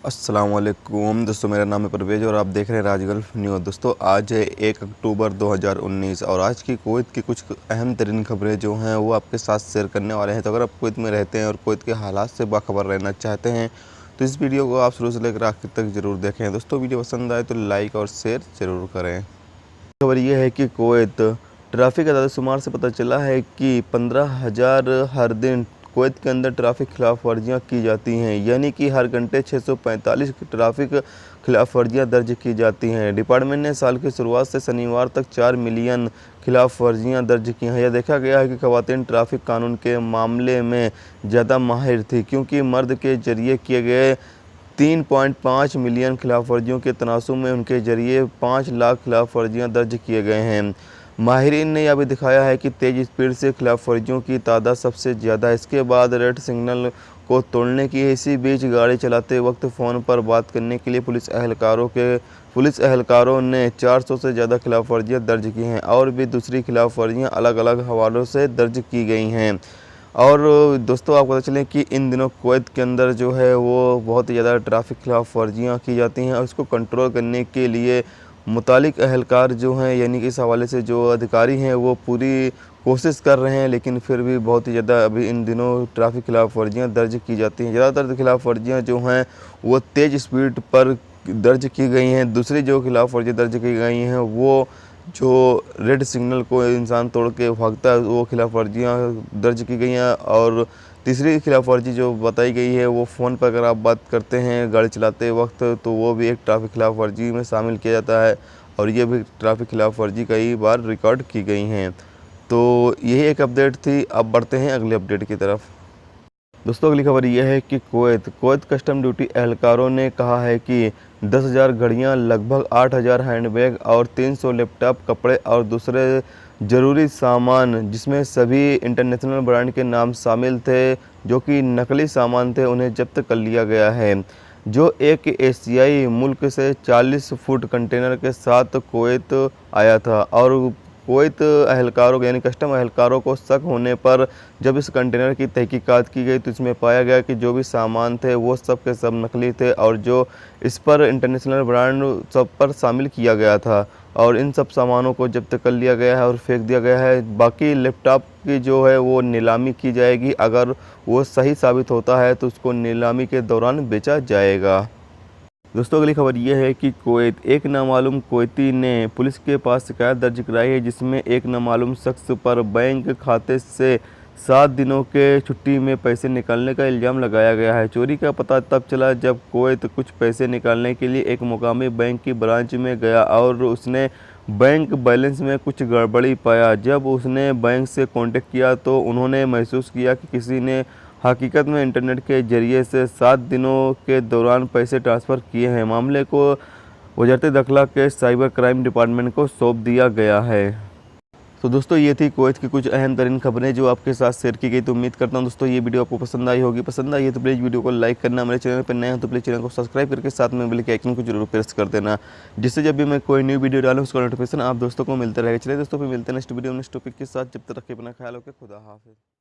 अस्सलाम वालेकुम दोस्तों, मेरा नाम है परवेज़ और आप देख रहे हैं राजगल्फ न्यूज़। दोस्तों आज है 1 अक्टूबर 2019 और आज की कुवैत की कुछ अहम तरीन खबरें जो हैं वो आपके साथ शेयर करने वाले हैं। तो अगर आप कुवैत में रहते हैं और कुवैत के हालात से बाखबर रहना चाहते हैं तो इस वीडियो को आप शुरू से लेकर आखिर तक ज़रूर देखें। दोस्तों वीडियो पसंद आए तो लाइक और शेयर ज़रूर करें। खबर यह है कि कुवैत ट्रैफिक आदादशुमार से पता चला है कि 15,000 हर दिन कुवैत के अंदर ट्रैफिक खिलाफ वर्जियाँ की जाती हैं, यानी कि हर घंटे 645 ट्रैफिक खिलाफ वर्जियाँ दर्ज की जाती हैं। डिपार्टमेंट ने साल की शुरुआत से शनिवार तक 4 मिलियन खिलाफ वर्जियाँ दर्ज की हैं। यह देखा गया है कि खवातीन ट्रैफिक कानून के मामले में ज़्यादा माहिर थी, क्योंकि मर्द के जरिए किए गए 3.5 मिलियन खिलाफ वर्जियों के तनासुब में उनके जरिए 5 लाख खिलाफ वर्जियाँ दर्ज किए गए हैं। माहिरीन ने यह भी दिखाया है कि तेज़ स्पीड से खिलाफ वर्जियों की तादाद सबसे ज़्यादा है। इसके बाद रेड सिग्नल को तोड़ने की इसी बीच गाड़ी चलाते वक्त फ़ोन पर बात करने के लिए पुलिस अहलकारों ने 400 से ज़्यादा खिलाफ वर्जियाँ दर्ज की हैं और भी दूसरी खिलाफ वर्जियाँ अलग अलग हवालों से दर्ज की गई हैं। और दोस्तों आपको पता चलें कि इन दिनों कुवैत के अंदर जो है वो बहुत ही ज़्यादा ट्रैफिक खिलाफ वर्जियाँ की जाती हैं और इसको कंट्रोल करने के लिए मुतालिक अहलकार जो हैं, यानी कि इस हवाले से जो अधिकारी हैं वो पूरी कोशिश कर रहे हैं, लेकिन फिर भी बहुत ही ज़्यादा अभी इन दिनों ट्रैफिक खिलाफ वर्जियाँ दर्ज की जाती हैं। ज़्यादातर खिलाफ वर्जियाँ जो हैं वो तेज़ स्पीड पर दर्ज की गई हैं। दूसरी जो खिलाफ वर्जियाँ दर्ज की गई हैं वो जो रेड सिग्नल को इंसान तोड़ के भागता है वो खिलाफ वर्जियाँ दर्ज की गई हैं। और तीसरी खिलाफ वर्जी जो बताई गई है वो फ़ोन पर अगर आप बात करते हैं गाड़ी चलाते वक्त तो वो भी एक ट्रैफिक खिलाफ वर्जी में शामिल किया जाता है और ये भी ट्रैफिक खिलाफ वर्जी कई बार रिकॉर्ड की गई हैं। तो यही एक अपडेट थी। अब बढ़ते हैं अगले अपडेट की तरफ। दोस्तों अगली खबर यह है कि कुवैत कस्टम ड्यूटी एहलकारों ने कहा है कि 10,000 घड़ियाँ, लगभग 8,000 हैंडबैग और 300 लैपटॉप, कपड़े और दूसरे ज़रूरी सामान, जिसमें सभी इंटरनेशनल ब्रांड के नाम शामिल थे, जो कि नकली सामान थे, उन्हें जब्त कर लिया गया है। जो एक एशियाई मुल्क से 40 फुट कंटेनर के साथ कुवैत आया था और कुवैत अहलकारों यानी कस्टम अहलकारों को शक होने पर जब इस कंटेनर की तहकीकात की गई तो इसमें पाया गया कि जो भी सामान थे वो सब के सब नकली थे और जो इस पर इंटरनेशनल ब्रांड सब पर शामिल किया गया था और इन सब सामानों को जब्त कर लिया गया है और फेंक दिया गया है। बाकी लैपटॉप की जो है वो नीलामी की जाएगी, अगर वो सही साबित होता है तो उसको नीलामी के दौरान बेचा जाएगा। दोस्तों अगली खबर यह है कि कुवैत एक नामालूम कुवैती ने पुलिस के पास शिकायत दर्ज कराई है, जिसमें एक नामालूम शख्स पर बैंक खाते से 7 दिनों के छुट्टी में पैसे निकालने का इल्ज़ाम लगाया गया है। चोरी का पता तब चला जब कुवैत कुछ पैसे निकालने के लिए एक मुकामी बैंक की ब्रांच में गया और उसने बैंक बैलेंस में कुछ गड़बड़ी पाया। जब उसने बैंक से कॉन्टेक्ट किया तो उन्होंने महसूस किया कि किसी ने हकीकत में इंटरनेट के ज़रिए से 7 दिनों के दौरान पैसे ट्रांसफ़र किए हैं। मामले को वज़ारत दाखिला के साइबर क्राइम डिपार्टमेंट को सौंप दिया गया है। तो दोस्तों ये थी कुवैत की कुछ अहम तरीन खबरें जो आपके साथ शेयर की गई। तो उम्मीद करता हूँ दोस्तों ये वीडियो आपको पसंद आई होगी। पसंद आई है तो प्लीज़ वीडियो को लाइक करना, मेरे चैनल पर नए हैं तो प्लीज़ चैनल को सब्सक्राइब करके साथ में बेल के आइकन को जरूर प्रेस कर देना, जिससे जब भी मैं कोई न्यू वीडियो डालूँ उसका नोटिफिकेशन आप दोस्तों को मिलता रहेगा। चलिए दोस्तों फिर मिलते हैं नेक्स्ट वीडियो नेक्स्ट टॉपिक के साथ। जब तक रखिए अपना ख्याल, ओके, खुदा हाफिज़।